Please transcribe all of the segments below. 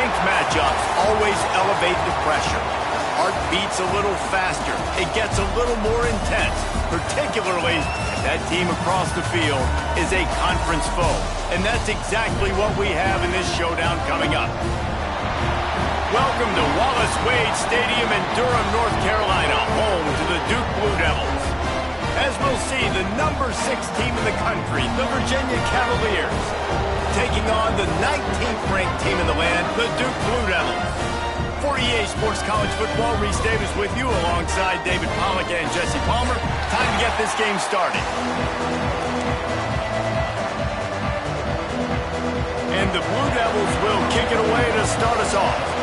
Strength matchups always elevate the pressure. Heart beats a little faster. It gets a little more intense, particularly if that team across the field is a conference foe. And that's exactly what we have in this showdown coming up. Welcome to Wallace Wade Stadium in Durham, North Carolina, home to the Duke Blue Devils. As we'll see, the number 6 team in the country, the Virginia Cavaliers, taking on the 19th ranked team in the land, the Duke Blue Devils. For EA Sports College Football, Reese Davis with you alongside David Pollack and Jesse Palmer. Time to get this game started. And the Blue Devils will kick it away to start us off.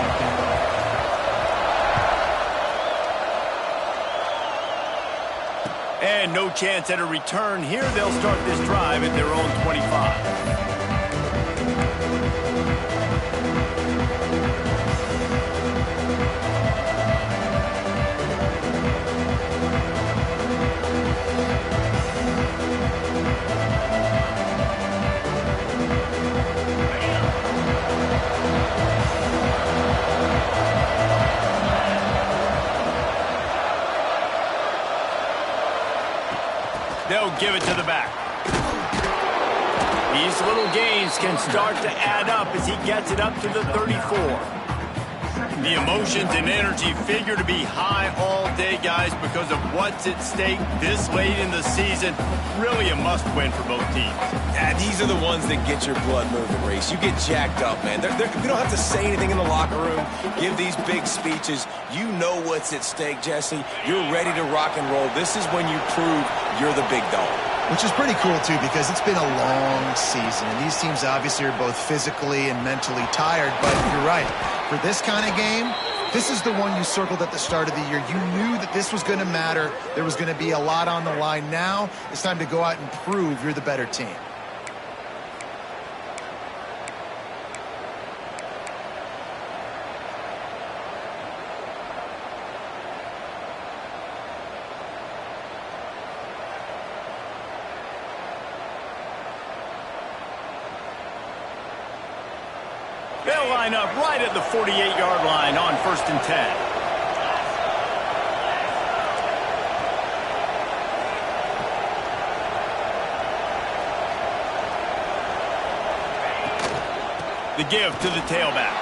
And no chance at a return here. They'll start this drive at their own 25. They'll give it to the back. These little gains can start to add up as he gets it up to the 34. The emotions and energy figure to be high all day, guys, because of what's at stake this late in the season. Really a must-win for both teams. Yeah, these are the ones that get your blood moving, Reese. You get jacked up, man. We don't have to say anything in the locker room, give these big speeches. You know what's at stake, Jesse. You're ready to rock and roll. This is when you prove you're the big dog. Which is pretty cool, too, because it's been a long season. And these teams obviously are both physically and mentally tired. But you're right. For this kind of game, this is the one you circled at the start of the year. You knew that this was going to matter. There was going to be a lot on the line. Now it's time to go out and prove you're the better team. They'll line up right at the 48-yard line on 1st and 10. The give to the tailback.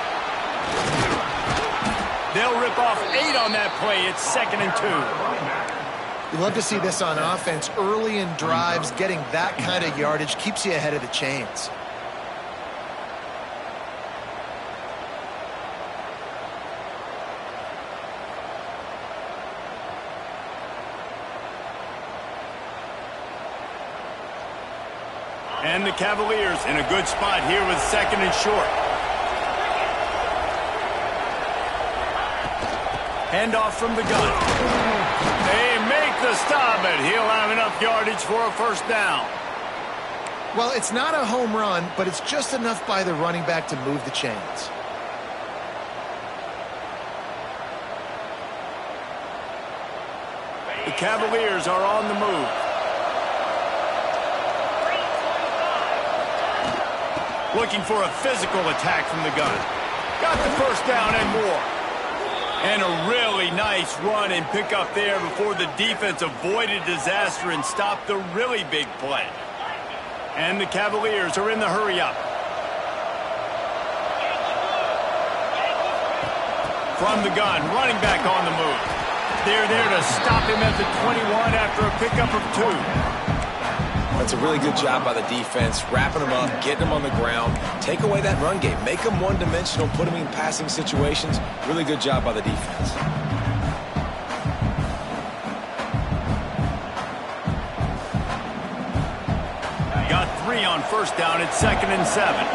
They'll rip off 8 on that play. It's 2nd and 2. You love to see this on offense. Early in drives, getting that kind of yardage keeps you ahead of the chains. And the Cavaliers in a good spot here with 2nd and short. Handoff from the gun. They make the stop, and he'll have enough yardage for a 1st down. Well, it's not a home run, but it's just enough by the running back to move the chains. The Cavaliers are on the move. Looking for a physical attack from the gun. Got the 1st down and more. And a really nice run and pick up there before the defense avoided disaster and stopped the really big play. And the Cavaliers are in the hurry-up. From the gun, running back on the move. They're there to stop him at the 21 after a pickup of 2. That's a really good job by the defense, wrapping them up, getting them on the ground. Take away that run game. Make them one-dimensional, put them in passing situations. Really good job by the defense. Got 3 on 1st down. It's 2nd and 7.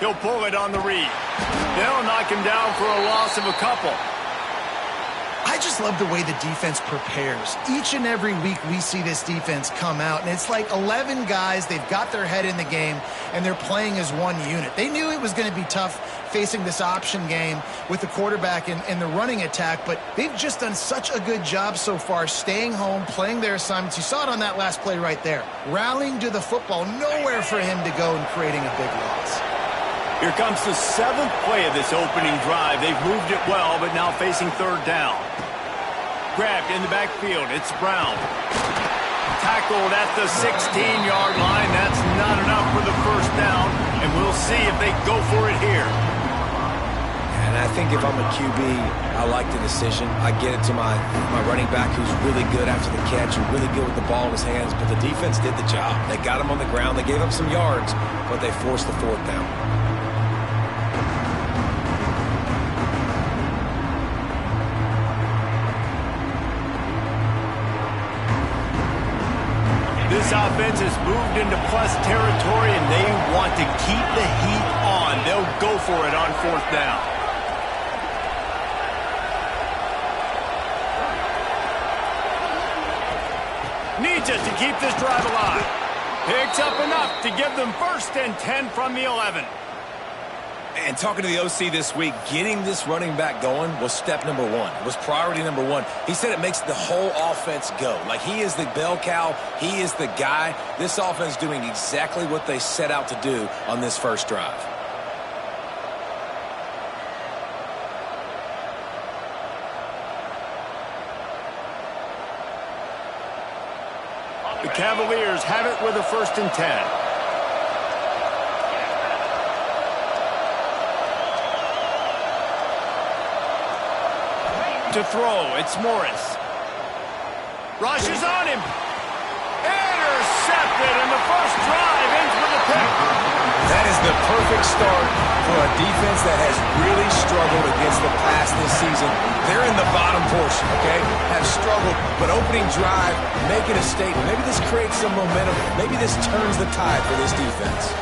He'll pull it on the read. They'll knock him down for a loss of a couple. I just just love the way the defense prepares. Each and every week we see this defense come out, and it's like 11 guys. They've got their head in the game, and they're playing as one unit. They knew it was going to be tough facing this option game with the quarterback and the running attack, but they've just done such a good job so far staying home, playing their assignments. You saw it on that last play right there. Rallying to the football, nowhere for him to go and creating a big loss. Here comes the 7th play of this opening drive. They've moved it well, but now facing 3rd down. Grabbed in the backfield. It's Brown. Tackled at the 16-yard line. That's not enough for the 1st down, and we'll see if they go for it here. And I think if I'm a QB, I like the decision. I get it to my running back who's really good after the catch and really good with the ball in his hands, but the defense did the job. They got him on the ground. They gave up some yards, but they forced the 4th down. This offense has moved into plus territory, and they want to keep the heat on. They'll go for it on 4th down. Needs it to keep this drive alive. Picks up enough to give them 1st and 10 from the 11. And talking to the OC this week, getting this running back going was step number 1. It was priority number 1. He said it makes the whole offense go. Like, he is the bell cow. He is the guy. This offense doing exactly what they set out to do on this first drive. The Cavaliers have it with a 1st and 10. To throw, it's Morris. Rushes on him. Intercepted, and the first drive ends with a pick. That is the perfect start for a defense that has really struggled against the pass this season. They're in the bottom portion, okay? Have struggled, but opening drive, making a statement. Maybe this creates some momentum. Maybe this turns the tide for this defense.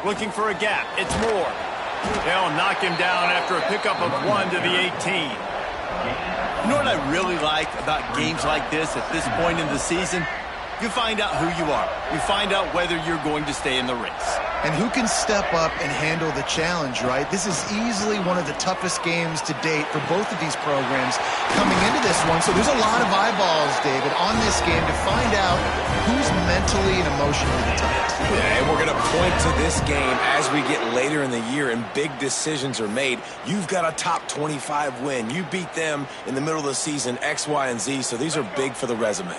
Looking for a gap. It's Moore. They'll knock him down after a pickup of 1 to the 18. You know what I really like about games like this at this point in the season? You find out who you are. You find out whether you're going to stay in the race. And who can step up and handle the challenge, right? This is easily one of the toughest games to date for both of these programs coming into this one. So there's a lot of eyeballs, David, on this game to find out who's mentally and emotionally the toughest. Yeah, and we're going to point to this game as we get later in the year and big decisions are made. You've got a top 25 win. You beat them in the middle of the season, X, Y, and Z, so these are big for the resume.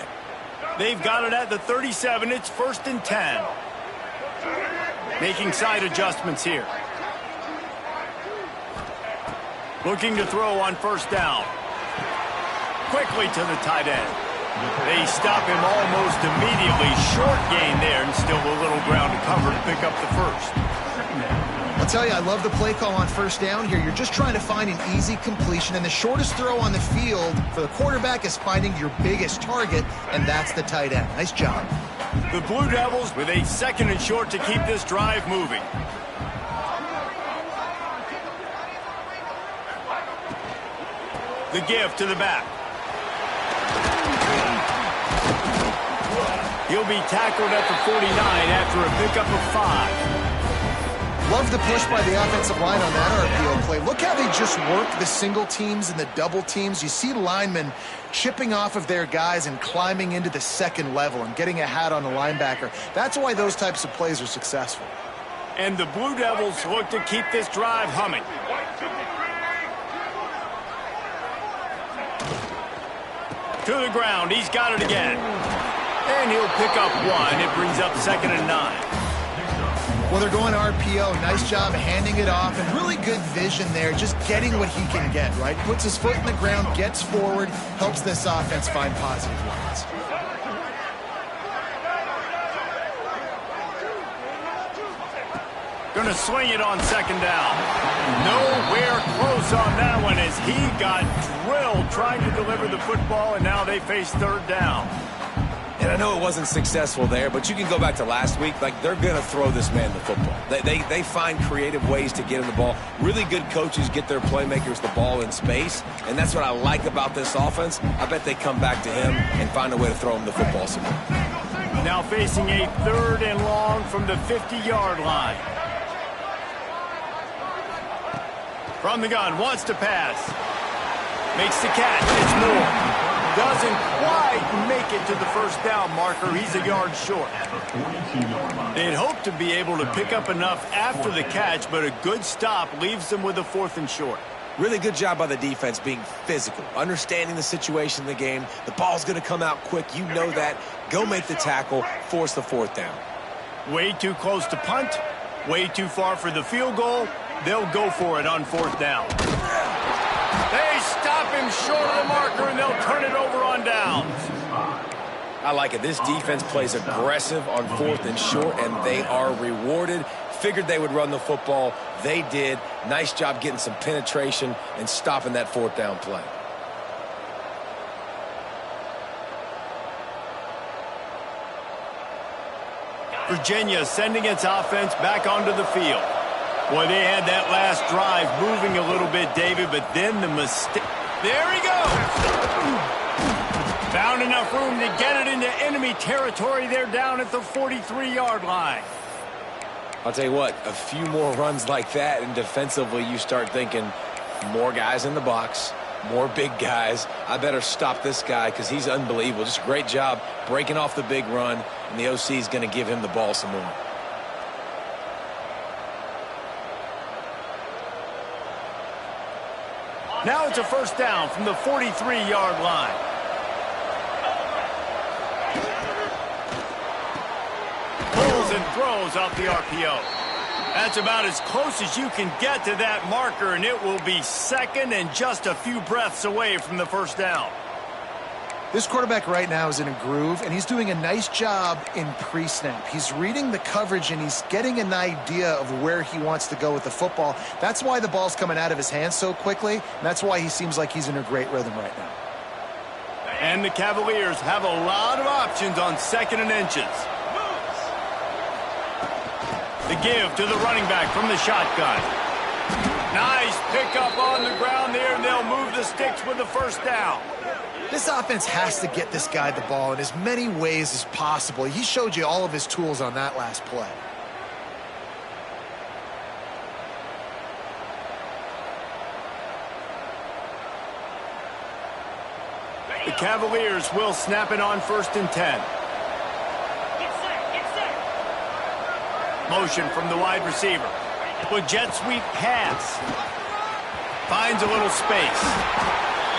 They've got it at the 37. It's 1st and 10. Making side adjustments here. Looking to throw on 1st down. Quickly to the tight end. They stop him almost immediately. Short gain there, and still a little ground to cover to pick up the 1st. I'll tell you, I love the play call on 1st down here. You're just trying to find an easy completion, and the shortest throw on the field for the quarterback is finding your biggest target, and that's the tight end. Nice job. The Blue Devils with a 2nd and short to keep this drive moving. The give to the back. He'll be tackled at the 49 after a pickup of 5. Love the push by the offensive line on that RPO play. Look how they just work the single teams and the double teams. You see linemen chipping off of their guys and climbing into the 2nd level and getting a hat on the linebacker. That's why those types of plays are successful. And the Blue Devils look to keep this drive humming. To the ground. He's got it again. And he'll pick up 1. It brings up 2nd and 9. Well, they're going RPO. Nice job handing it off, and really good vision there, just getting what he can get, right? Puts his foot in the ground, gets forward, helps this offense find positive lines. Going to swing it on 2nd down. Nowhere close on that one as he got drilled trying to deliver the football, and now they face 3rd down. And I know it wasn't successful there, but you can go back to last week. Like, they're going to throw this man the football. They find creative ways to get him the ball. Really good coaches get their playmakers the ball in space, and that's what I like about this offense. I bet they come back to him and find a way to throw him the football some more. Now facing a 3rd and long from the 50-yard line. From the gun, wants to pass. Makes the catch. It's Moore. Doesn't quite make it to the first down marker. He's a yard short. They'd hope to be able to pick up enough after the catch, but a good stop leaves them with a 4th and short. Really good job by the defense being physical, understanding the situation in the game. The ball's going to come out quick. You know that. Go make the tackle, force the 4th down. Way too close to punt, way too far for the field goal. They'll go for it on 4th down. They stop him short of the marker, and they'll turn it over on downs. I like it. This defense plays aggressive on 4th and short, and they are rewarded. Figured they would run the football. They did. Nice job getting some penetration and stopping that 4th down play. Virginia sending its offense back onto the field. Boy, they had that last drive moving a little bit, David, but then the mistake. There he goes. Found enough room to get it into enemy territory. They're down at the 43-yard line. I'll tell you what, a few more runs like that, and defensively you start thinking more guys in the box, more big guys. I better stop this guy because he's unbelievable. Just a great job breaking off the big run, and the OC is going to give him the ball some more. Now it's a 1st down from the 43-yard line. Pulls and throws off the RPO. That's about as close as you can get to that marker, and it will be 2nd and just a few breaths away from the 1st down. This quarterback right now is in a groove, and he's doing a nice job in pre-snap. He's reading the coverage, and he's getting an idea of where he wants to go with the football. That's why the ball's coming out of his hands so quickly, and that's why he seems like he's in a great rhythm right now. And the Cavaliers have a lot of options on 2nd and inches. The give to the running back from the shotgun. Nice pickup on the ground there, and they'll move the sticks with the 1st down. This offense has to get this guy the ball in as many ways as possible. He showed you all of his tools on that last play. The Cavaliers will snap it on 1st and 10. Motion from the wide receiver. With jet sweep pass. Finds a little space.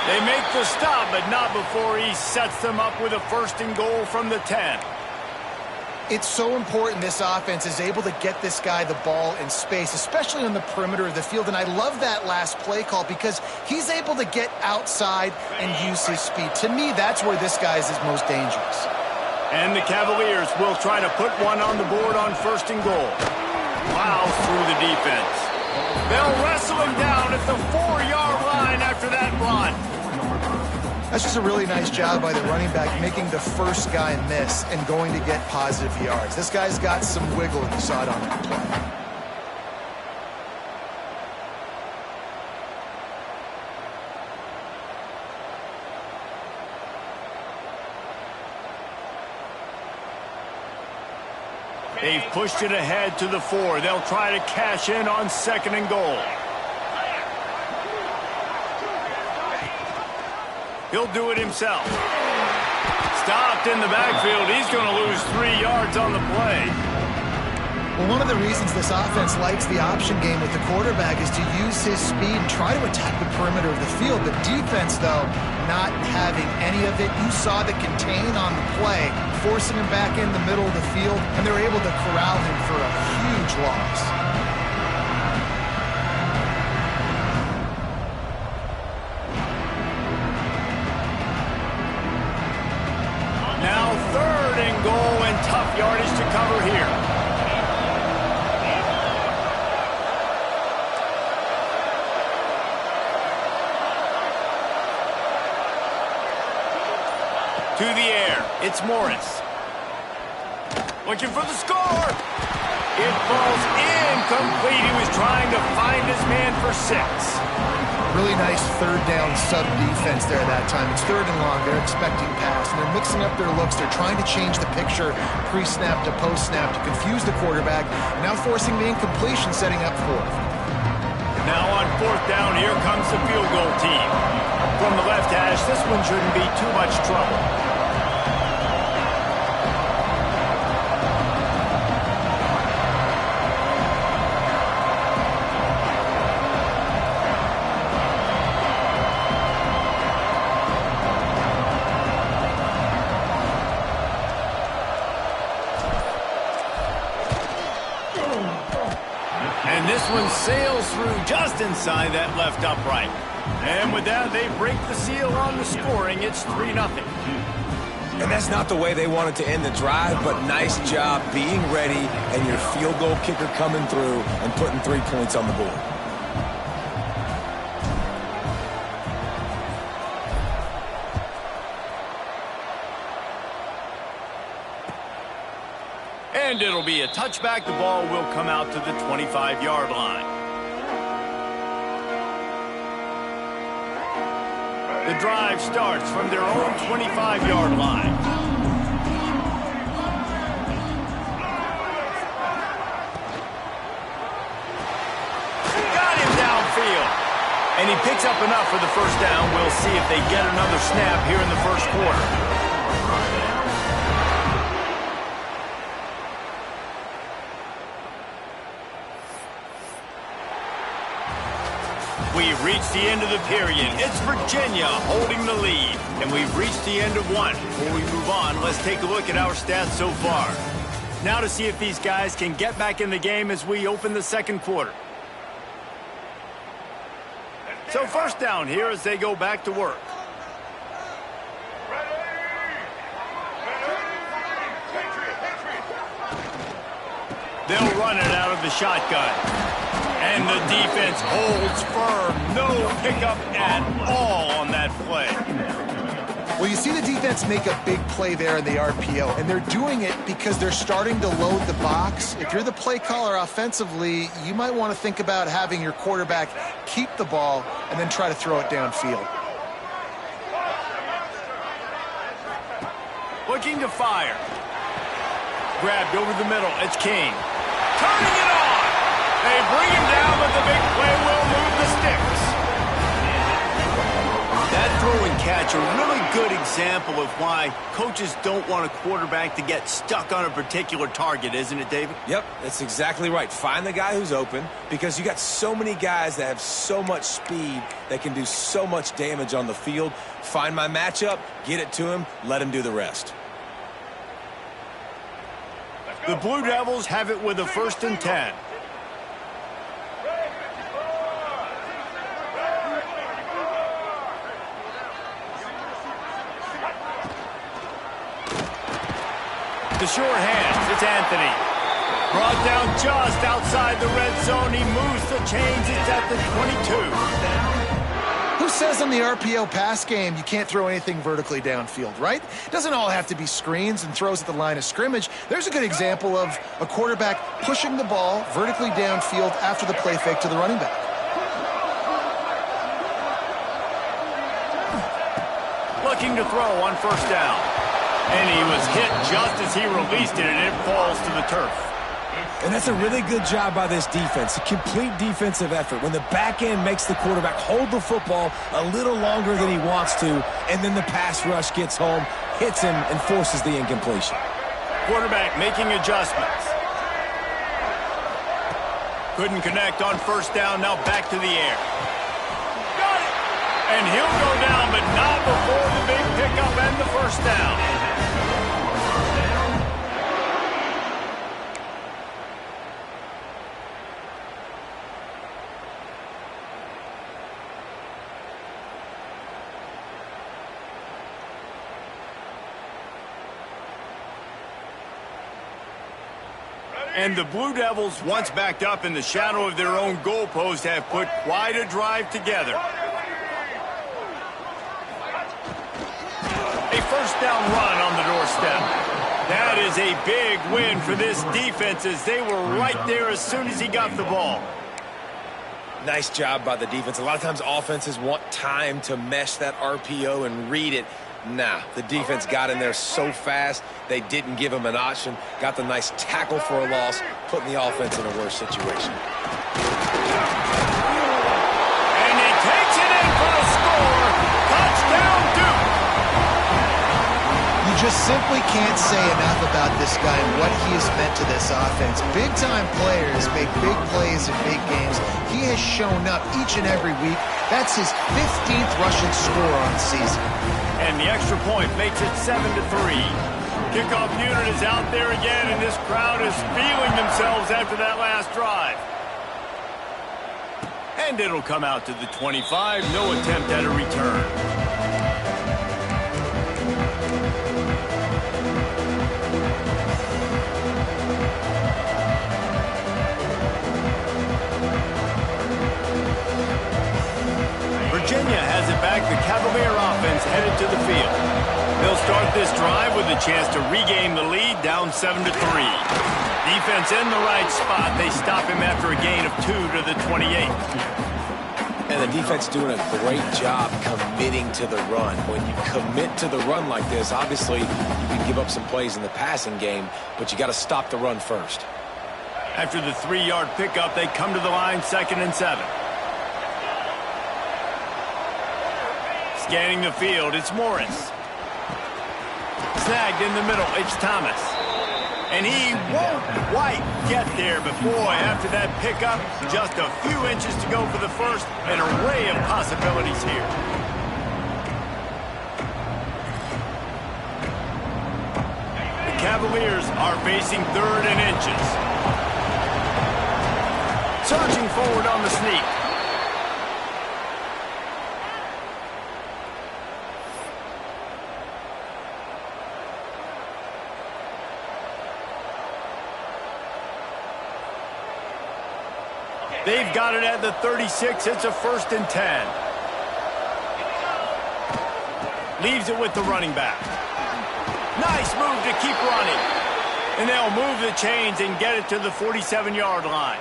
They make the stop, but not before he sets them up with a 1st and goal from the 10. It's so important this offense is able to get this guy the ball in space, especially on the perimeter of the field. And I love that last play call because he's able to get outside and use his speed. To me, that's where this guy is his most dangerous. And the Cavaliers will try to put one on the board on 1st and goal. Plows through the defense. They'll wrestle him down at the 4-yard line after that run. That's just a really nice job by the running back, making the first guy miss and going to get positive yards. This guy's got some wiggle, and you saw it on that play. They've pushed it ahead to the 4. They'll try to cash in on 2nd and goal. He'll do it himself. Stopped in the backfield. He's going to lose 3 yards on the play. Well, one of the reasons this offense likes the option game with the quarterback is to use his speed and try to attack the perimeter of the field. The defense, though, not having any of it. You saw the contain on the play, forcing him back in the middle of the field, and they were able to corral him for a huge loss. Now 3rd and goal, and tough yardage to cover here. To the air, it's Morris. Looking for the score. It falls incomplete. He was trying to find his man for 6. Really nice third down sub defense there that time. It's 3rd and long. They're expecting pass, and they're mixing up their looks. They're trying to change the picture pre-snap to post-snap to confuse the quarterback, now forcing the incompletion, setting up 4th. Now on 4th down, here comes the field goal team. From the left hash, this one shouldn't be too much trouble. And this one sails through just inside that left upright. And with that, they break the seal on the scoring. It's 3-0. And that's not the way they wanted to end the drive, but nice job being ready and your field goal kicker coming through and putting 3 points on the board. And it'll be a touchback. The ball will come out to the 25-yard line. The drive starts from their own 25-yard line. Got him downfield. And he picks up enough for the first down. We'll see if they get another snap here in the first quarter. We've reached the end of the period. It's Virginia holding the lead. And we've reached the end of one. Before we move on, let's take a look at our stats so far. Now to see if these guys can get back in the game as we open the second quarter. So first down here as they go back to work. They'll run it out of the shotgun. And the defense holds firm. No pickup at all on that play. Well, you see the defense make a big play there in the RPO, and they're doing it because they're starting to load the box. If you're the play caller offensively, you might want to think about having your quarterback keep the ball and then try to throw it downfield. Looking to fire. Grabbed over the middle. It's King. Turning it on. They bring him down, but the big play will move the sticks. That throw and catch, a really good example of why coaches don't want a quarterback to get stuck on a particular target, isn't it, David? Yep, that's exactly right. Find the guy who's open because you got so many guys that have so much speed that can do so much damage on the field. Find my matchup, get it to him, let him do the rest. The Blue Devils have it with a 1st and 10. The sure hands, it's Anthony. Brought down just outside the red zone. He moves the chains. It's at the 22. Who says in the RPO pass game you can't throw anything vertically downfield, right? It doesn't all have to be screens and throws at the line of scrimmage. There's a good example of a quarterback pushing the ball vertically downfield after the play fake to the running back. Looking to throw on 1st down. And he was hit just as he released it, and it falls to the turf. And that's a really good job by this defense, a complete defensive effort. When the back end makes the quarterback hold the football a little longer than he wants to, and then the pass rush gets home, hits him, and forces the incompletion. Quarterback making adjustments. Couldn't connect on 1st down, now back to the air. Got it! And he'll go down, but not before the big pickup and the 1st down. And the Blue Devils, once backed up in the shadow of their own goalpost, have put quite a drive together. A 1st down run on the doorstep. That is was a big win for this defense as they were right there as soon as he got the ball. Nice job by the defense. A lot of times offenses want time to mesh that RPO and read it. Nah, the defense got in there so fast, they didn't give him an option. Got the nice tackle for a loss, putting the offense in a worse situation. And he takes it in for a score. Touchdown, Duke. You just simply can't say enough about this guy and what he has meant to this offense. Big-time players make big plays in big games. He has shown up each and every week. That's his 15th rushing score on the season. And the extra point makes it 7-3. Kickoff unit is out there again, and this crowd is feeling themselves after that last drive. And it'll come out to the 25. No attempt at a return. Virginia has it back. The Cavalier offense headed to the field. They'll start this drive with a chance to regain the lead, down 7-3. Defense in the right spot. They stop him after a gain of 2 to the 28. And the defense doing a great job committing to the run. When you commit to the run like this, obviously you can give up some plays in the passing game, but you got to stop the run first. After the 3-yard pickup, they come to the line, 2nd and 7. Scanning the field, it's Morris. Snagged in the middle, it's Thomas. And he won't quite get there, but boy, after that pickup, just a few inches to go for the first. An array of possibilities here. The Cavaliers are facing 3rd and inches. Surging forward on the sneak. They've got it at the 36. It's a 1st and 10. Leaves it with the running back. Nice move to keep running. And they'll move the chains and get it to the 47-yard line.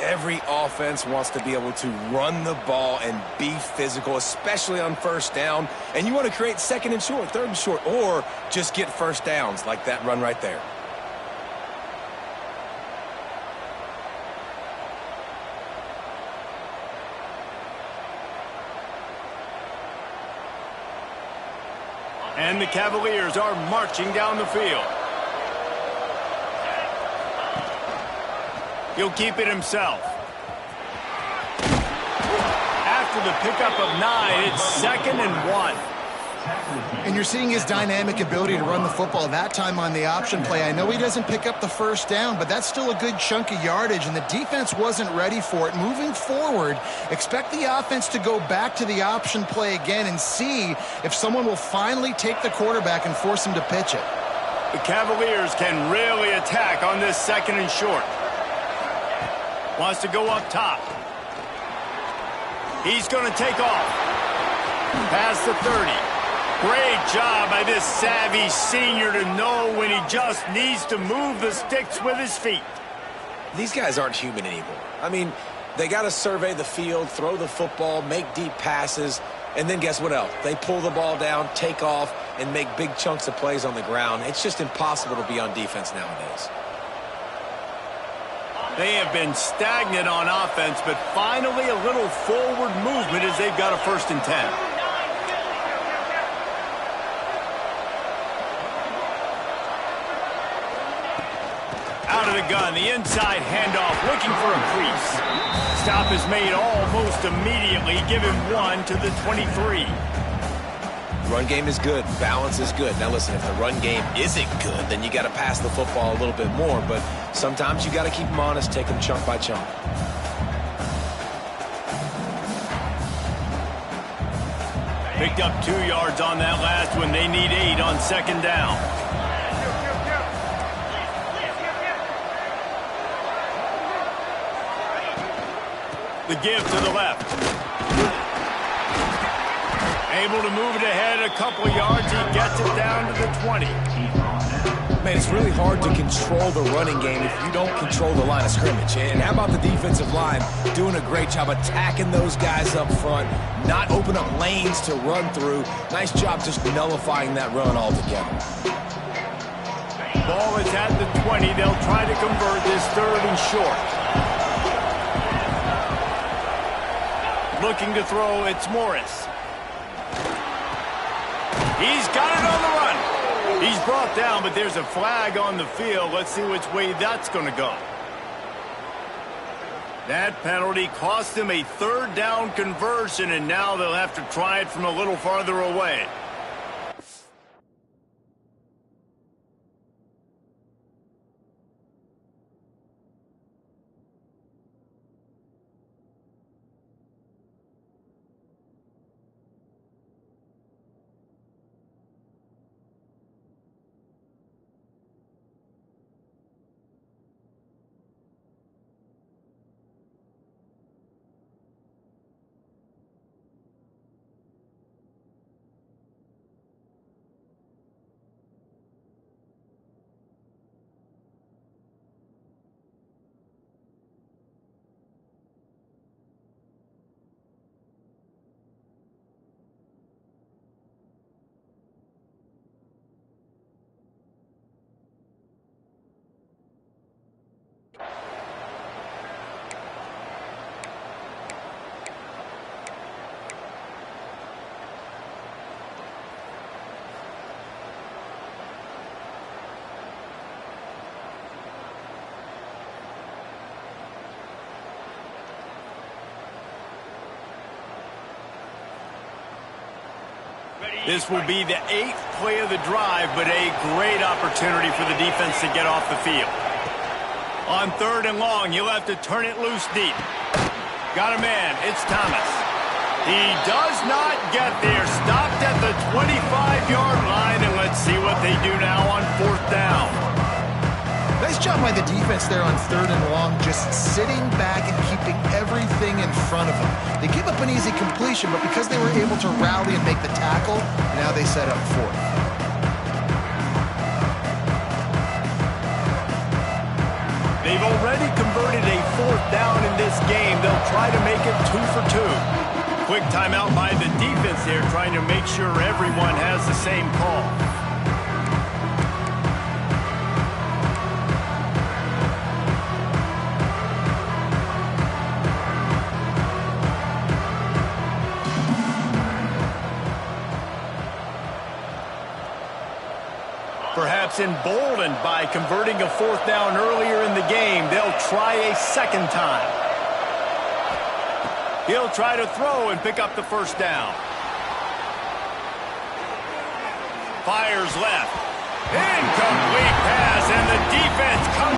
Every offense wants to be able to run the ball and be physical, especially on 1st down. And you want to create 2nd and short, 3rd and short, or just get 1st downs like that run right there. And the Cavaliers are marching down the field. He'll keep it himself. After the pickup of 9, it's 2nd and 1. And you're seeing his dynamic ability to run the football, that time on the option play. I know he doesn't pick up the 1st down, but that's still a good chunk of yardage, and the defense wasn't ready for it. Moving forward, expect the offense to go back to the option play again and see if someone will finally take the quarterback and force him to pitch it. The Cavaliers can really attack on this 2nd and short. Wants to go up top. He's going to take off. Past the 30. Great job by this savvy senior to know when he just needs to move the sticks with his feet. These guys aren't human anymore. I mean, they got to survey the field, throw the football, make deep passes, and then guess what else? They pull the ball down, take off, and make big chunks of plays on the ground. It's just impossible to be on defense nowadays. They have been stagnant on offense, but finally a little forward movement as they've got a 1st and 10. Out of the gun, the inside handoff, looking for a crease. Stop is made almost immediately. Give him 1 to the 23. Run game is good. Balance is good. Now listen, if the run game isn't good, then you got to pass the football a little bit more. But sometimes you got to keep them honest, take them chunk by chunk. Picked up 2 yards on that last one. They need 8 on 2nd down. The give to the left. Able to move it ahead a couple yards. He gets it down to the 20. man, it's really hard to control the running game if you don't control the line of scrimmage. And how about the defensive line doing a great job attacking those guys up front, not open up lanes to run through. Nice job just nullifying that run altogether. Ball is at the 20. They'll try to convert this 3rd and short. Looking to throw, it's Morris. He's got it on the run. He's brought down, but there's a flag on the field. Let's see which way that's going to go. That penalty cost him a 3rd down conversion, and now they'll have to try it from a little farther away. This will be the 8th play of the drive, but a great opportunity for the defense to get off the field. On 3rd and long, he'll have to turn it loose deep. Got a man. It's Thomas. He does not get there. Stopped at the 25-yard line, and let's see what they do now on 4th down. Nice job by the defense there on 3rd and long, just sitting back and keeping everything in front of them. They give up an easy completion, but because they were able to rally and make the tackle, now they set up 4th. They've already converted a 4th down in this game. They'll try to make it 2 for 2. Quick timeout by the defense there, trying to make sure everyone has the same call. Perhaps emboldened by converting a 4th down earlier in the game, they'll try a 2nd time. He'll try to throw and pick up the 1st down. Fires left. Incomplete pass, and the defense comes.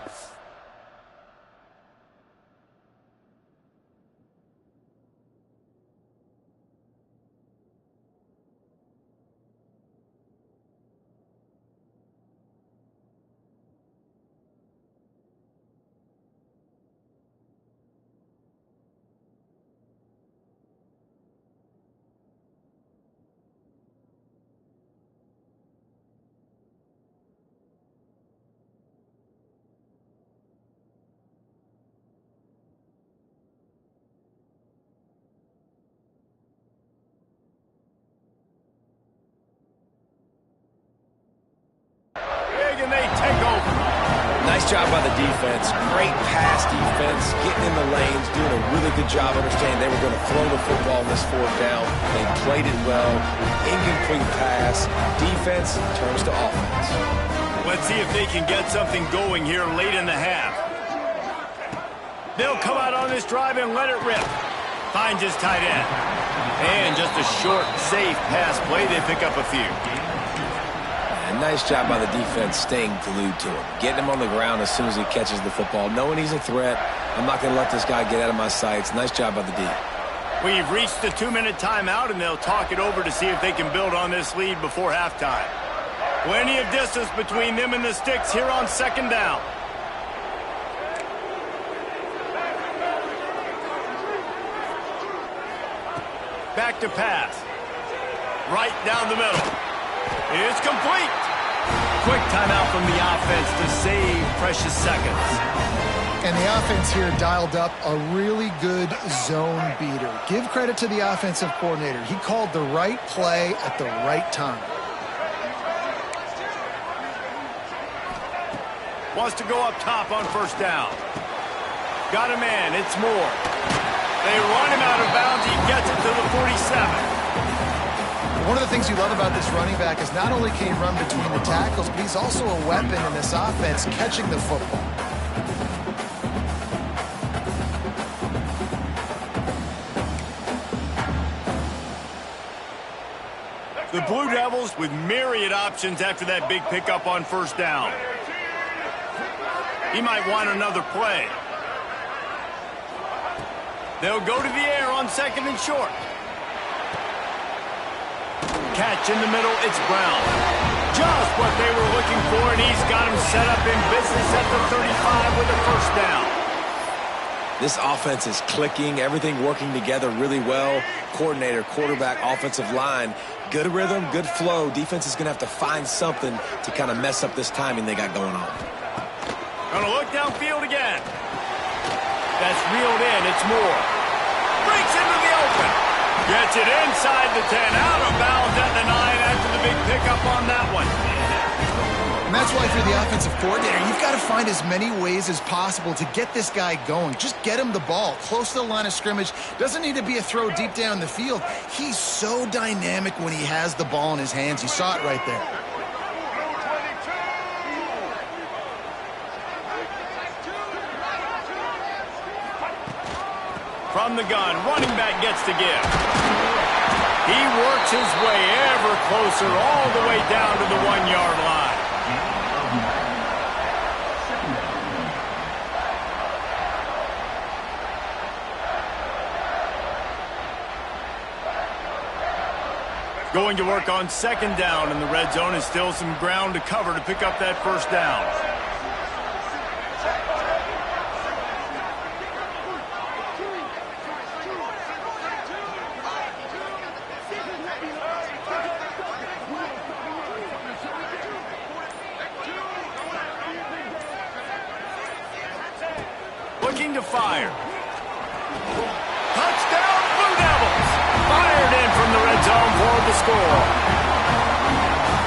And they take over. Nice job by the defense. Great pass defense, getting in the lanes, doing a really good job understanding they were going to throw the football in this 4th down. They played it well. Incomplete pass. Defense turns to offense. Let's see if they can get something going here late in the half. They'll come out on this drive and let it rip. Finds his tight end. And just a short, safe pass play. They pick up a few. And nice job by the defense staying glued to him. Getting him on the ground as soon as he catches the football. Knowing he's a threat. I'm not going to let this guy get out of my sights. Nice job by the D. We've reached the 2-minute timeout, and they'll talk it over to see if they can build on this lead before halftime. Plenty of distance between them and the sticks here on 2nd down. Back to pass. Right down the middle. It's complete. quick timeout from the offense to save precious seconds. And the offense here dialed up a really good zone beater. Give credit to the offensive coordinator. He called the right play at the right time. Wants to go up top on first down. Got a man. It's Moore. They run him out of bounds. He gets it to the 47. One of the things you love about this running back is not only can he run between the tackles, but he's also a weapon in this offense catching the football. The Blue Devils with myriad options after that big pickup on first down. He might want another play. They'll go to the air on second and short. Catch in the middle, it's Brown. Just what they were looking for, and he's got him set up in business at the 35 with a first down. This offense is clicking, everything working together really well. Coordinator, quarterback, offensive line, good rhythm, good flow. Defense is going to have to find something to kind of mess up this timing they got going on. Gonna look downfield again. That's reeled in, it's Moore. Breaks into the open. Gets it inside the 10, out of bounds at the 9 after the big pickup on that one. And that's why if you're the offensive coordinator, you've got to find as many ways as possible to get this guy going. Just get him the ball close to the line of scrimmage. Doesn't need to be a throw deep down the field. He's so dynamic when he has the ball in his hands. You saw it right there. From the gun, running back gets to give. He works his way ever closer all the way down to the 1-yard line. Going to work on second down in the red zone, and still some ground to cover to pick up that first down. Looking to fire. Touchdown, Blue Devils! Fired in from the red zone for the score.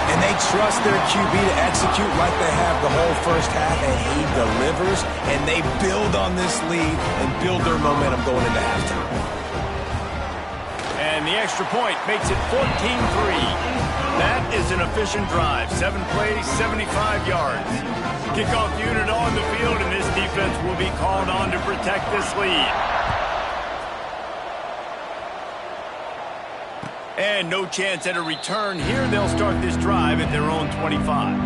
And they trust their QB to execute like they have the whole first half, and he delivers, and they build on this lead and build their momentum going into halftime. And the extra point makes it 14-3. That is an efficient drive. 7 plays, 75 yards. Kickoff unit on the field, and this defense will be called on to protect this lead. And no chance at a return here. They'll start this drive at their own 25.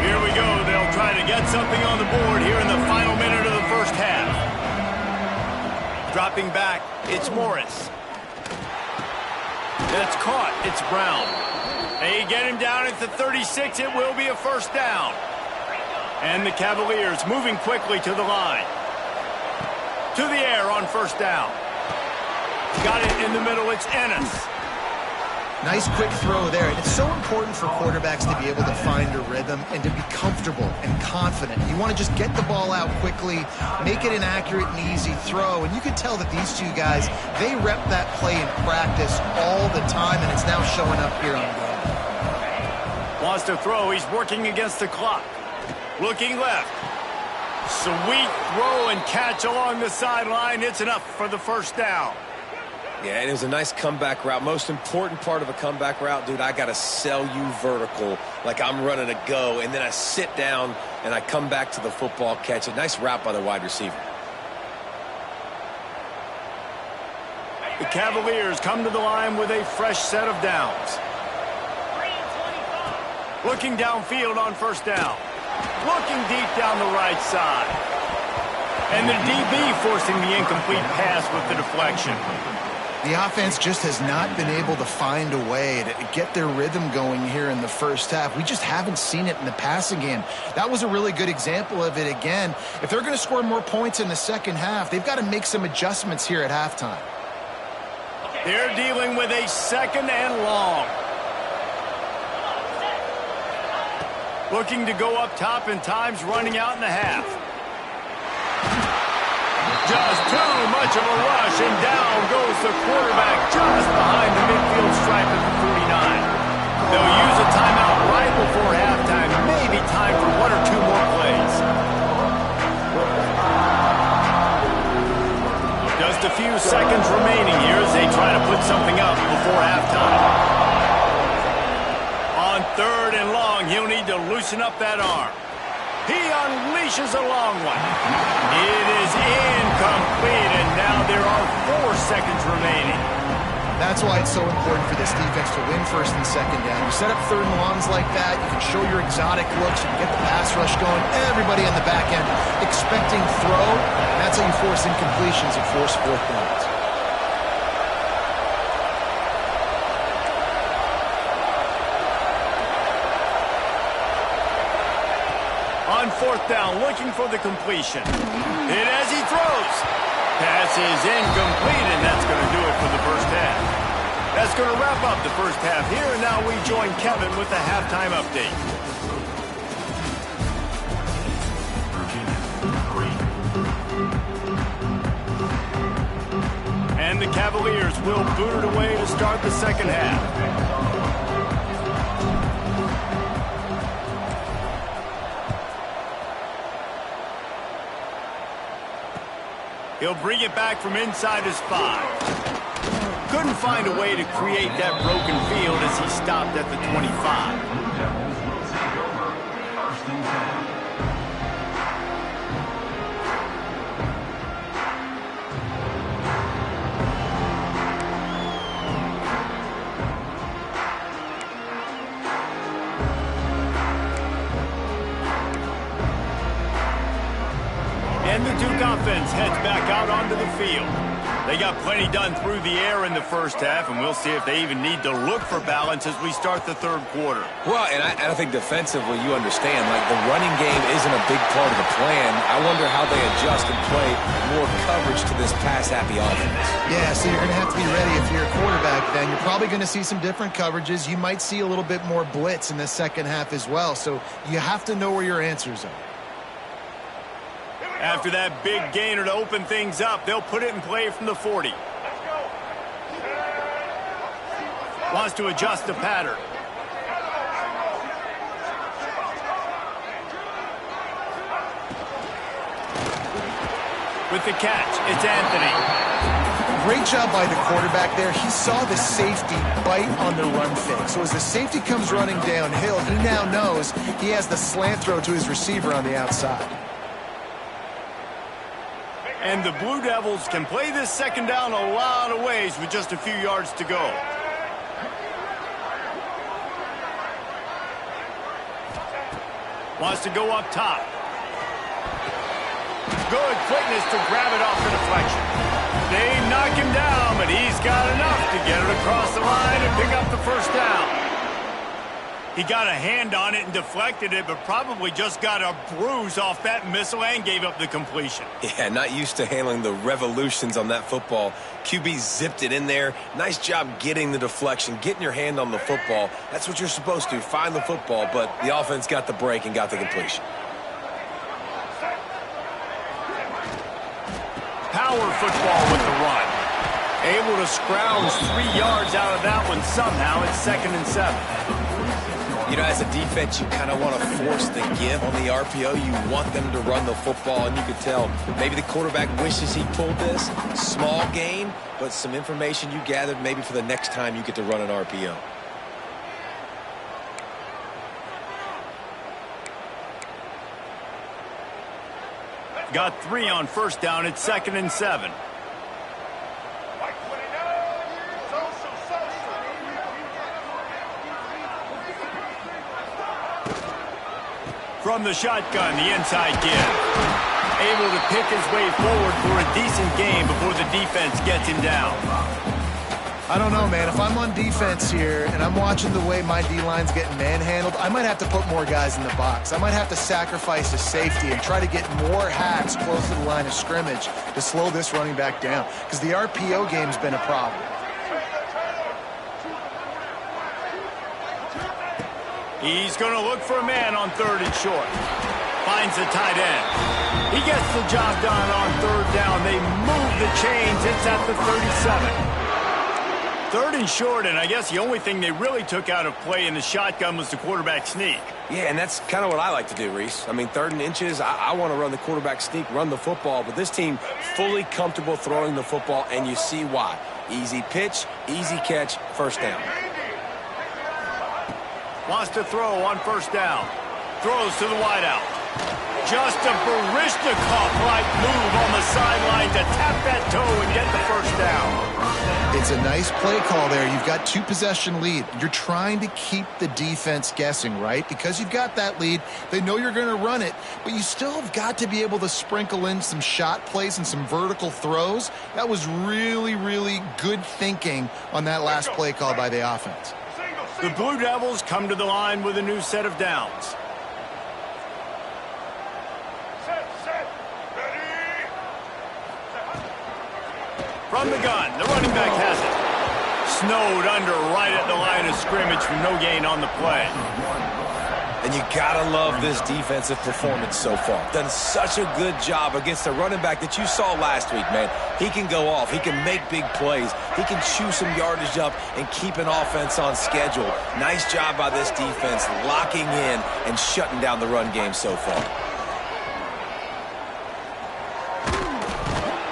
Here we go. They'll try to get something on the board here in the final minute of the first half. Dropping back, it's Morris. That's caught. It's Brown. They get him down at the 36. It will be a first down. And the Cavaliers moving quickly to the line. To the air on first down. Got it in the middle. It's Ennis. Nice quick throw there. And it's so important for quarterbacks to be able to find a rhythm and to be comfortable and confident. You want to just get the ball out quickly, make it an accurate and easy throw. And you can tell that these two guys, they rep that play in practice all the time, and it's now showing up here on game. Wants to throw. He's working against the clock. Looking left. Sweet throw and catch along the sideline. It's enough for the first down. Yeah, and it was a nice comeback route. Most important part of a comeback route, dude, I got to sell you vertical like I'm running a go, and then I sit down and I come back to the football catch. A nice route by the wide receiver. The Cavaliers come to the line with a fresh set of downs. Looking downfield on first down. Looking deep down the right side. And the DB forcing the incomplete pass with the deflection. The offense just has not been able to find a way to get their rhythm going here in the first half. We just haven't seen it in the passing game. That was a really good example of it again. If they're going to score more points in the second half, they've got to make some adjustments here at halftime. They're dealing with a 2nd and long. Looking to go up top, and time's running out in the half. Just too much of a rush, and down goes the quarterback just behind the midfield stripe at the 49. They'll use a timeout right before halftime. Maybe time for 1 or 2 more plays. Just a few seconds remaining here as they try to put something up before halftime. On 3rd and long, he'll need to loosen up that arm. He unleashes a long one. It is incomplete, and now there are 4 seconds remaining. That's why it's so important for this defense to win 1st and 2nd down. You set up 3rd and longs like that, you can show your exotic looks, you can get the pass rush going, everybody on the back end expecting throw. That's how you force incompletions and force 4th downs. On 4th down, looking for the completion. And as he throws, pass is incomplete, and that's going to do it for the first half. That's going to wrap up the first half here, and now we join Kevin with the halftime update. And the Cavaliers will boot it away to start the second half. He'll bring it back from inside his 5. Couldn't find a way to create that broken field as he stopped at the 25. And the Duke offense heads back out onto the field. They got plenty done through the air in the first half, and we'll see if they even need to look for balance as we start the 3rd quarter. Well, and I think defensively you understand, like the running game isn't a big part of the plan. I wonder how they adjust and play more coverage to this pass-happy offense. Yeah, so you're going to have to be ready if you're a quarterback then. You're probably going to see some different coverages. You might see a little bit more blitz in the second half as well, so you have to know where your answers are. After that big gainer to open things up, they'll put it in play from the 40. Wants to adjust the pattern. With the catch, it's Anthony. Great job by the quarterback there. He saw the safety bite on the run fake. So as the safety comes running downhill, he now knows he has the slant throw to his receiver on the outside. And the Blue Devils can play this second down a lot of ways with just a few yards to go. Wants to go up top. Good quickness to grab it off the deflection. They knock him down, but he's got enough to get it across the line and pick up the first down. He got a hand on it and deflected it, but probably just got a bruise off that missile and gave up the completion. Yeah, not used to handling the revolutions on that football. QB zipped it in there. Nice job getting the deflection, getting your hand on the football. That's what you're supposed to, find the football, but the offense got the break and got the completion. Power football with the run. Able to scrounge 3 yards out of that one somehow. It's 2nd and 7. You know, as a defense, you kind of want to force the give on the RPO. You want them to run the football, and you could tell maybe the quarterback wishes he pulled this. Small gain, but some information you gathered maybe for the next time you get to run an RPO. Got 3 on first down. It's 2nd and 7. From the shotgun, the inside give. Able to pick his way forward for a decent gain before the defense gets him down. I don't know, man. If I'm on defense here and I'm watching the way my D-line's getting manhandled, I might have to put more guys in the box. I might have to sacrifice a safety and try to get more hacks close to the line of scrimmage to slow this running back down, because the RPO game's been a problem. He's going to look for a man on 3rd and short. Finds the tight end. He gets the job done on 3rd down. They move the chains. It's at the 37. 3rd and short, and I guess the only thing they really took out of play in the shotgun was the quarterback sneak. Yeah, and that's kind of what I like to do, Reese. I mean, 3rd and inches, I want to run the quarterback sneak, run the football, but this team fully comfortable throwing the football, and you see why. Easy pitch, easy catch, 1st down. Wants to throw on 1st down. Throws to the wideout. Just a Baryshnikov-like move on the sideline to tap that toe and get the 1st down. It's a nice play call there. You've got 2-possession lead. You're trying to keep the defense guessing, right? Because you've got that lead, they know you're going to run it, but you still have got to be able to sprinkle in some shot plays and some vertical throws. That was really, really good thinking on that last play call by the offense. The Blue Devils come to the line with a new set of downs. From the gun, the running back has it. Snowed under right at the line of scrimmage for no gain on the play. And you gotta love this defensive performance so far. Done such a good job against the running back that you saw last week, man. He can go off. He can make big plays. He can chew some yardage up and keep an offense on schedule. Nice job by this defense locking in and shutting down the run game so far.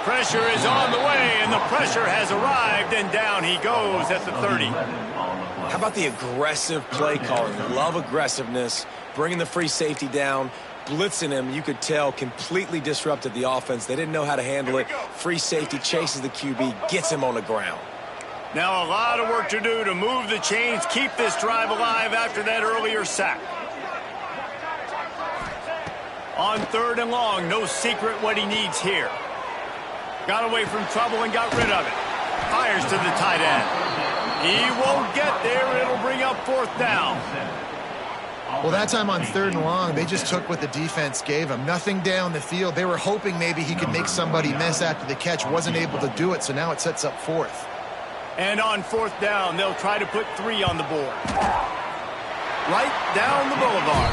Pressure is on the way, and the pressure has arrived, and down he goes at the 30. How about the aggressive play calling? Love aggressiveness, bringing the free safety down, blitzing him. You could tell completely disrupted the offense. They didn't know how to handle it. Free safety chases the QB, gets him on the ground. Now a lot of work to do to move the chains, keep this drive alive after that earlier sack. On 3rd and long, no secret what he needs here. Got away from trouble and got rid of it. Fires to the tight end. He won't get there. It'll bring up 4th down. Well, that time on 3rd and long, they just took what the defense gave him. Nothing down the field. They were hoping maybe he could make somebody miss after the catch. Wasn't able to do it, so now it sets up 4th. And on 4th down, they'll try to put 3 on the board. Right down the boulevard.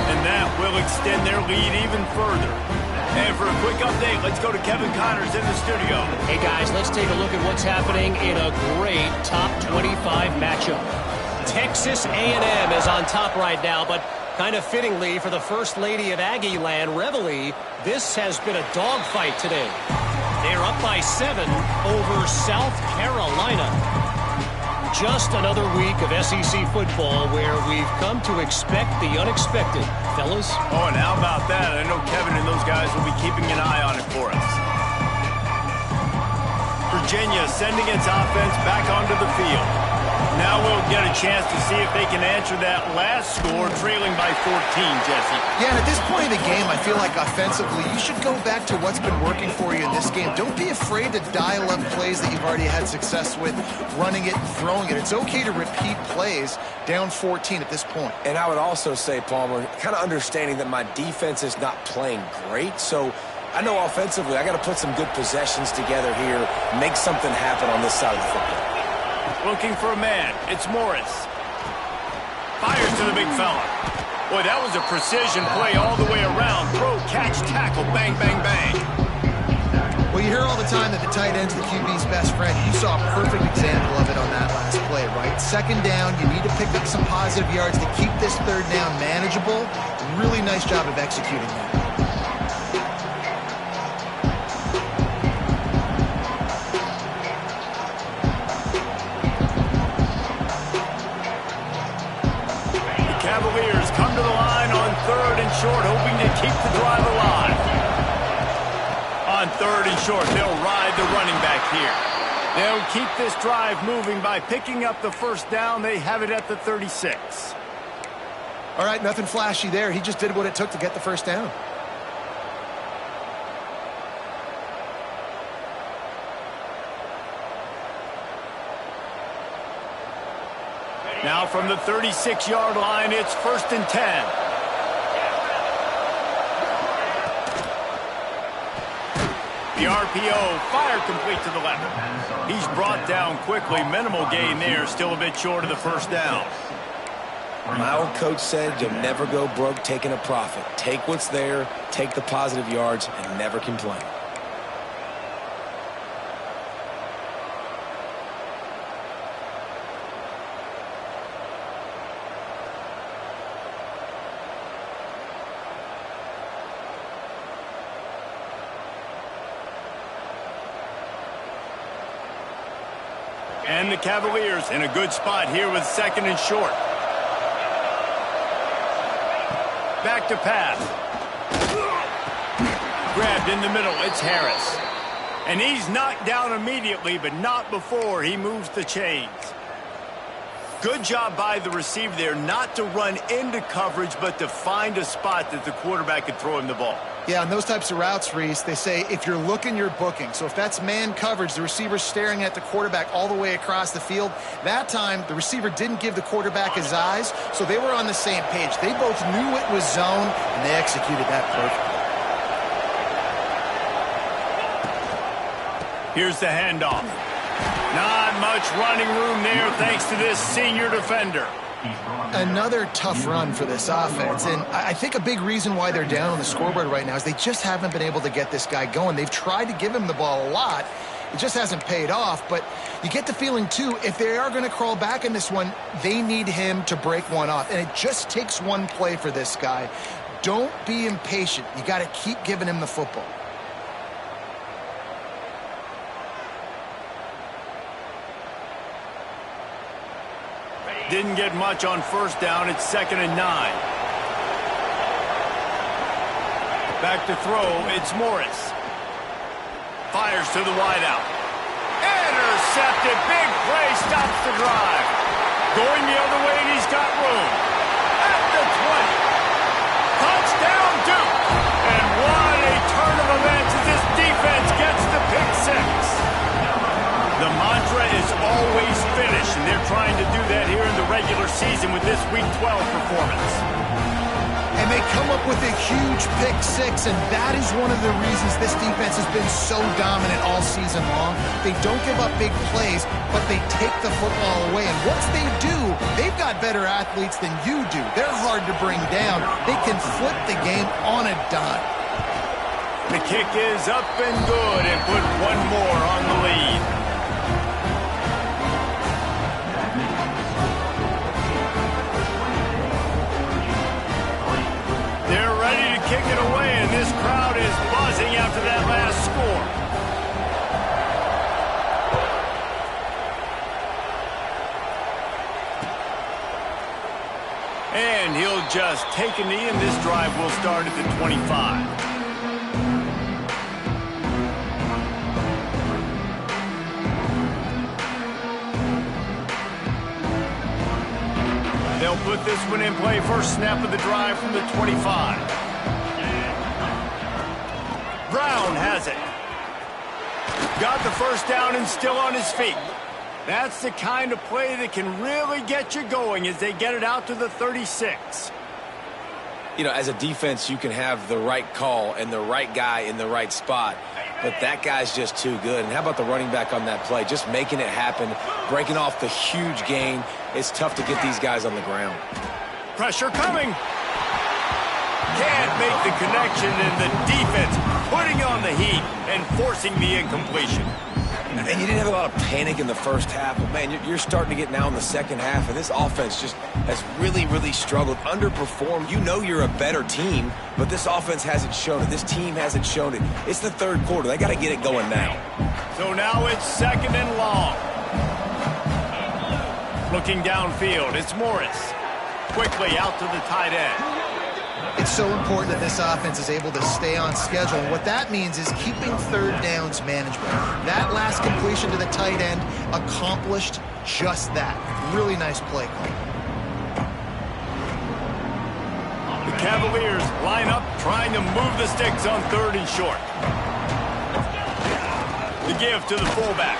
And that will extend their lead even further. And for a quick update, let's go to Kevin Connors in the studio. Hey, guys, let's take a look at what's happening in a great top 25 matchup. Texas A&M is on top right now, but kind of fittingly for the First Lady of Aggie Land, Reveille, this has been a dogfight today. They're up by 7 over South Carolina. Just another week of SEC football where we've come to expect the unexpected. Fellas? Oh, and how about that? I know Kevin and those guys will be keeping an eye on it for us. Virginia sending its offense back onto the field. Now we'll get a chance to see if they can answer that last score, trailing by 14, Jesse. Yeah, and at this point in the game, I feel like offensively, you should go back to what's been working for you in this game. Don't be afraid to dial up plays that you've already had success with, running it and throwing it. It's okay to repeat plays down 14 at this point. And I would also say, Palmer, kind of understanding that my defense is not playing great, so I know offensively I got to put some good possessions together here, make something happen on this side of the football. Looking for a man. It's Morris. Fires to the big fella. Boy, that was a precision play all the way around. Throw, catch, tackle, bang, bang, bang. Well, you hear all the time that the tight end's the QB's best friend. You saw a perfect example of it on that last play, right? 2nd down, you need to pick up some positive yards to keep this 3rd down manageable. Really nice job of executing that. Cavaliers come to the line on 3rd and short, hoping to keep the drive alive. On 3rd and short, they'll ride the running back here. They'll keep this drive moving by picking up the 1st down. They have it at the 36. All right, nothing flashy there. He just did what it took to get the 1st down. Now from the 36-yard line, it's 1st and 10. The RPO, fire complete to the left. He's brought down quickly. Minimal gain there, still a bit short of the first down. My old coach said you'll never go broke taking a profit. Take what's there, take the positive yards, and never complain. And the Cavaliers in a good spot here with 2nd and short. Back to pass. Grabbed in the middle. It's Harris. And he's knocked down immediately, but not before he moves the chains. Good job by the receiver there not to run into coverage, but to find a spot that the quarterback could throw him the ball. Yeah, on those types of routes, Reese, they say if you're looking, you're booking. So if that's man coverage, the receiver's staring at the quarterback all the way across the field. That time, the receiver didn't give the quarterback his eyes, so they were on the same page. They both knew it was zone, and they executed that perfectly. Here's the handoff. Not much running room there thanks to this senior defender. Another tough run for this offense, and I think a big reason why they're down on the scoreboard right now is they just haven't been able to get this guy going. They've tried to give him the ball a lot. It just hasn't paid off, but you get the feeling, too, if they are going to crawl back in this one, they need him to break one off, and it just takes one play for this guy. Don't be impatient. You got to keep giving him the football. Didn't get much on first down. It's 2nd and 9. Back to throw. It's Morris. Fires to the wideout. Intercepted. Big play. Stops the drive. Going the other way, and he's got room. At the 20. Touchdown, Duke. And what a turn of events as this defense gets the pick 6. The mantra is always finish, and they're trying to do that here in the regular season with this Week 12 performance. And they come up with a huge pick 6, and that is one of the reasons this defense has been so dominant all season long. They don't give up big plays, but they take the football away. And once they do, they've got better athletes than you do. They're hard to bring down. They can flip the game on a dime. The kick is up and good, and put one more on the lead. They're ready to kick it away, and this crowd is buzzing after that last score. And he'll just take a knee, and this drive will start at the 25. They'll put this one in play. First snap of the drive from the 25. Brown has it. Got the first down and still on his feet. That's the kind of play that can really get you going as they get it out to the 36. You know, as a defense, you can have the right call and the right guy in the right spot, but that guy's just too good. And how about the running back on that play? Just making it happen, breaking off the huge gain. It's tough to get these guys on the ground. Pressure coming. Can't make the connection, and the defense putting on the heat and forcing the incompletion. And you didn't have a lot of panic in the first half, but, man, you're starting to get now in the second half, and this offense just has really, really struggled, underperformed. You know you're a better team, but this offense hasn't shown it. This team hasn't shown it. It's the third quarter. They got to get it going now. So now it's 2nd and long. Looking downfield, it's Morris. Quickly out to the tight end. It's so important that this offense is able to stay on schedule. And what that means is keeping third downs manageable. That last completion to the tight end accomplished just that. Really nice play call. The Cavaliers line up trying to move the sticks on 3rd and short. The give to the fullback.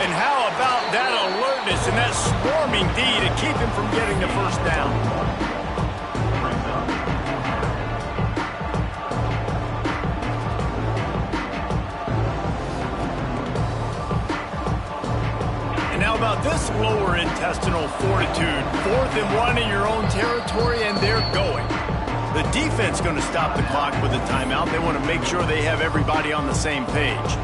And how about that alertness and that swarming D to keep him from getting the first down? And how about this lower intestinal fortitude? 4th and 1 in your own territory, and they're going. The defense going to stop the clock with a timeout. They want to make sure they have everybody on the same page.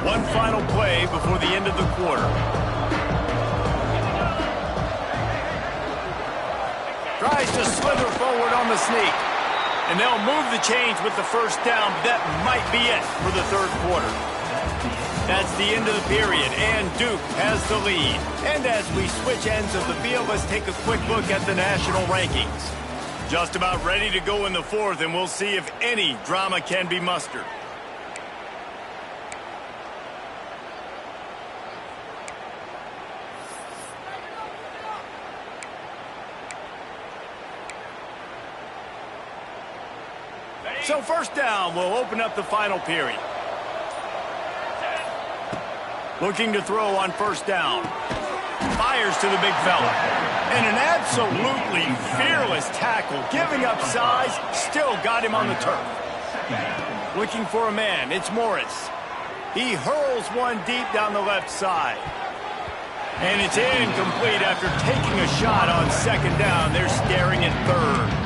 One final play before the end of the quarter. Tries to slither forward on the sneak. And they'll move the chains with the first down. That might be it for the third quarter. That's the end of the period, and Duke has the lead. And as we switch ends of the field, let's take a quick look at the national rankings. Just about ready to go in the fourth, and we'll see if any drama can be mustered. So first down will open up the final period. Looking to throw on first down. Fires to the big fella. And an absolutely fearless tackle. Giving up size, still got him on the turf. Looking for a man, it's Morris. He hurls one deep down the left side. And it's incomplete after taking a shot on second down. They're staring at third.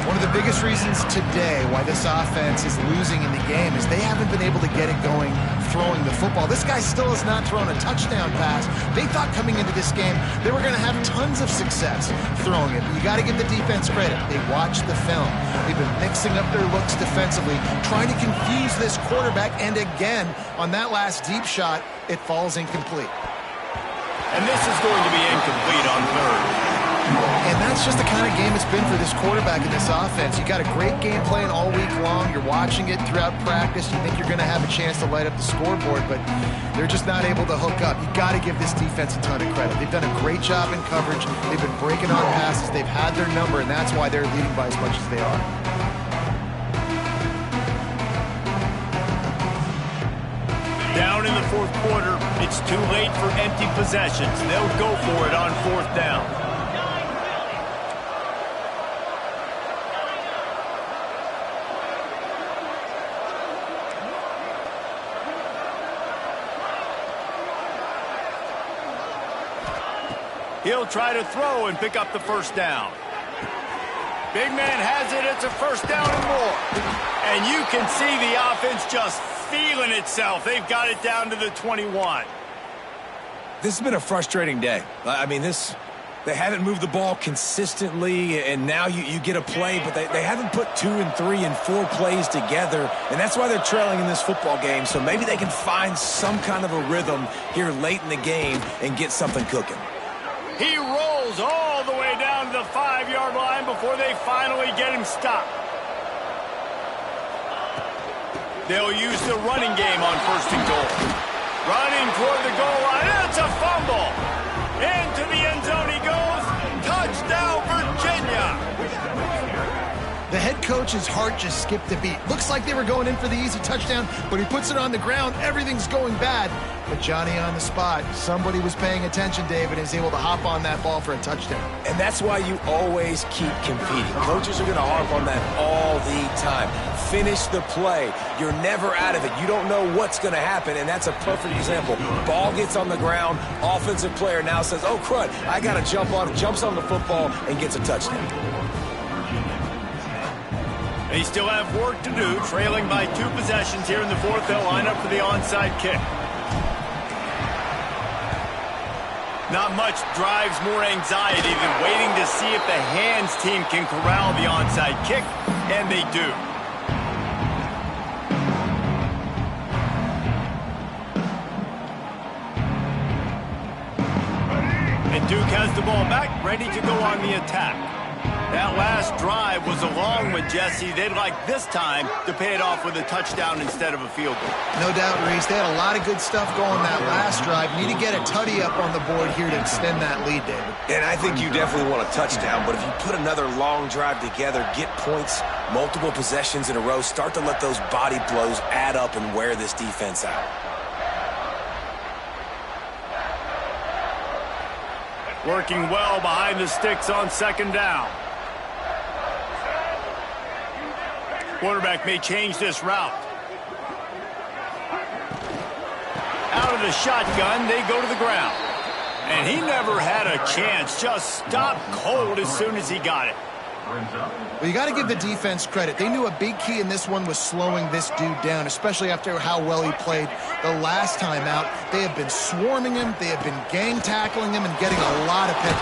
One of the biggest reasons today why this offense is losing in the game is they haven't been able to get it going throwing the football. This guy still has not thrown a touchdown pass. They thought coming into this game they were going to have tons of success throwing it. But you got to give the defense credit. They watched the film. They've been mixing up their looks defensively, trying to confuse this quarterback. And again, on that last deep shot, it falls incomplete. And this is going to be incomplete on third. And that's just the kind of game it's been for this quarterback in this offense. You got a great game plan all week long. You're watching it throughout practice. You think you're going to have a chance to light up the scoreboard, but they're just not able to hook up. You got to give this defense a ton of credit. They've done a great job in coverage. They've been breaking on passes. They've had their number, and that's why they're leading by as much as they are. Down in the fourth quarter, it's too late for empty possessions. They'll go for it on fourth down. He'll try to throw and pick up the first down. Big man has it. It's a first down and more. And you can see the offense just feeling itself. They've got it down to the 21. This has been a frustrating day. I mean, they haven't moved the ball consistently, and now you get a play, but they haven't put 2 and 3 and 4 plays together, and that's why they're trailing in this football game. So maybe they can find some kind of a rhythm here late in the game and get something cooking. He rolls all the way down to the 5-yard line before they finally get him stopped. They'll use the running game on first and goal. Running toward the goal line. It's a fumble. Into the end zone he goes. Touchdown, Virginia. The head coach's heart just skipped a beat. Looks like they were going in for the easy touchdown, but he puts it on the ground. Everything's going bad. But Johnny on the spot. Somebody was paying attention, David, and is able to hop on that ball for a touchdown. And that's why you always keep competing. Coaches are going to harp on that all the time. Finish the play. You're never out of it. You don't know what's going to happen, and that's a perfect example. Ball gets on the ground. Offensive player now says, oh, crud, I got to jump on it. Jumps on the football and gets a touchdown. They still have work to do, trailing by 2 possessions here in the fourth. They'll line up for the onside kick. Not much drives more anxiety than waiting to see if the hands team can corral the onside kick, and they do. And Duke has the ball back, ready to go on the attack. That last drive was a long one, Jesse. They'd like this time to pay it off with a touchdown instead of a field goal. No doubt, Reese. They had a lot of good stuff going that last drive. Need to get a tutty up on the board here to extend that lead, David. And I think you definitely want a touchdown, but if you put another long drive together, get points, multiple possessions in a row, start to let those body blows add up and wear this defense out. Working well behind the sticks on second down. Quarterback may change this route. Out of the shotgun, they go to the ground. And he never had a chance. Just stopped cold as soon as he got it. Well, you got to give the defense credit. They knew a big key in this one was slowing this dude down, especially after how well he played the last time out. They have been swarming him. They have been gang tackling him and getting a lot of pick.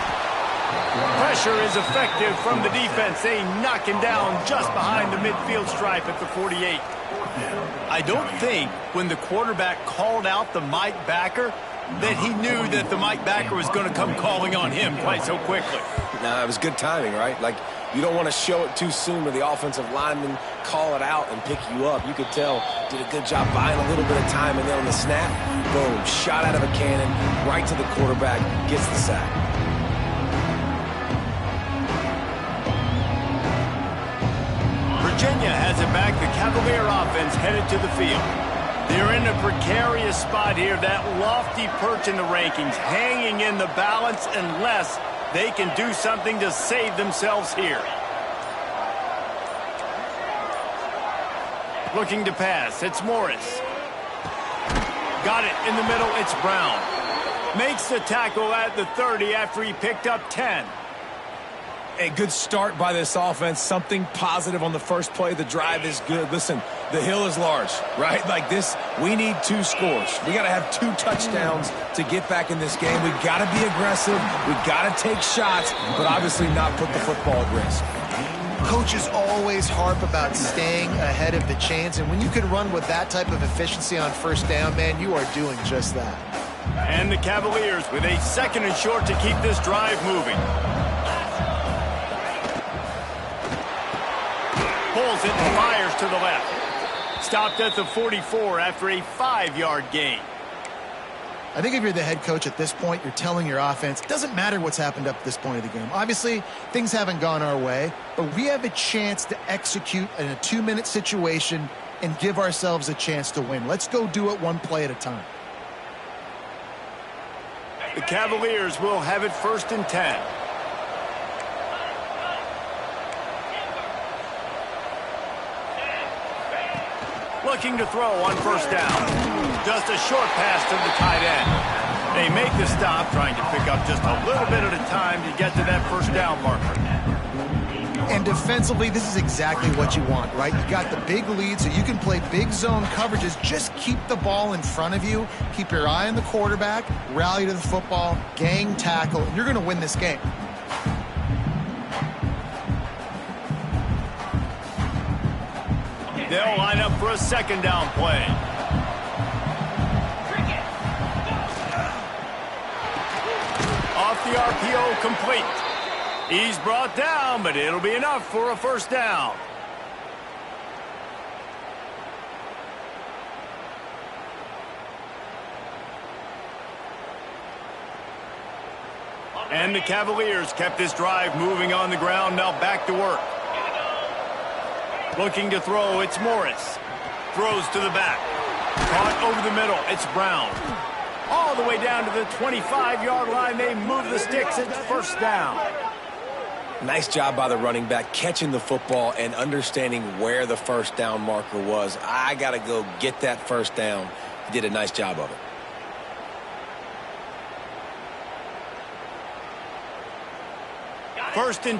Pressure is effective from the defense. They knock him down just behind the midfield stripe at the 48. I don't think when the quarterback called out the Mike backer that he knew that the Mike backer was going to come calling on him quite so quickly. No, it was good timing, right? Like, you don't want to show it too soon where the offensive lineman call it out and pick you up. You could tell, did a good job buying a little bit of time, and then on the snap, boom, shot out of a cannon, right to the quarterback, gets the sack. Virginia has it back. The Cavalier offense headed to the field. They're in a precarious spot here, that lofty perch in the rankings, hanging in the balance unless they can do something to save themselves here. Looking to pass, it's Morris. Got it in the middle, it's Brown. Makes the tackle at the 30 after he picked up 10. A good start by this offense. Something positive on the first play. The drive is good. Listen, the hill is large, right? Like this, we need 2 scores. We got to have 2 touchdowns to get back in this game. We got to be aggressive. We got to take shots, but obviously not put the football at risk. Coaches always harp about staying ahead of the chains, and when you can run with that type of efficiency on first down, man, you are doing just that. And the Cavaliers with a second and short to keep this drive moving. Pulls it and fires to the left. Stopped at the 44 after a 5-yard gain. I think if you're the head coach at this point, you're telling your offense, it doesn't matter what's happened up to this point of the game. Obviously, things haven't gone our way, but we have a chance to execute in a 2-minute situation and give ourselves a chance to win. Let's go do it one play at a time. The Cavaliers will have it 1st and 10. Looking to throw on first down. Just a short pass to the tight end. They make the stop, trying to pick up just a little bit at a time to get to that first down marker. And defensively, this is exactly what you want, right? You got the big lead, so you can play big zone coverages. Just keep the ball in front of you. Keep your eye on the quarterback. Rally to the football. Gang tackle. And you're going to win this game. They'll line up for a second down play. Off the RPO, complete. He's brought down, but it'll be enough for a first down. And the Cavaliers kept this drive moving on the ground. Now back to work. Looking to throw, it's Morris. Throws to the back. Caught over the middle, it's Brown. All the way down to the 25-yard line. They move the sticks. It's first down. Nice job by the running back, catching the football and understanding where the first down marker was. I got to go get that first down. He did a nice job of it. First and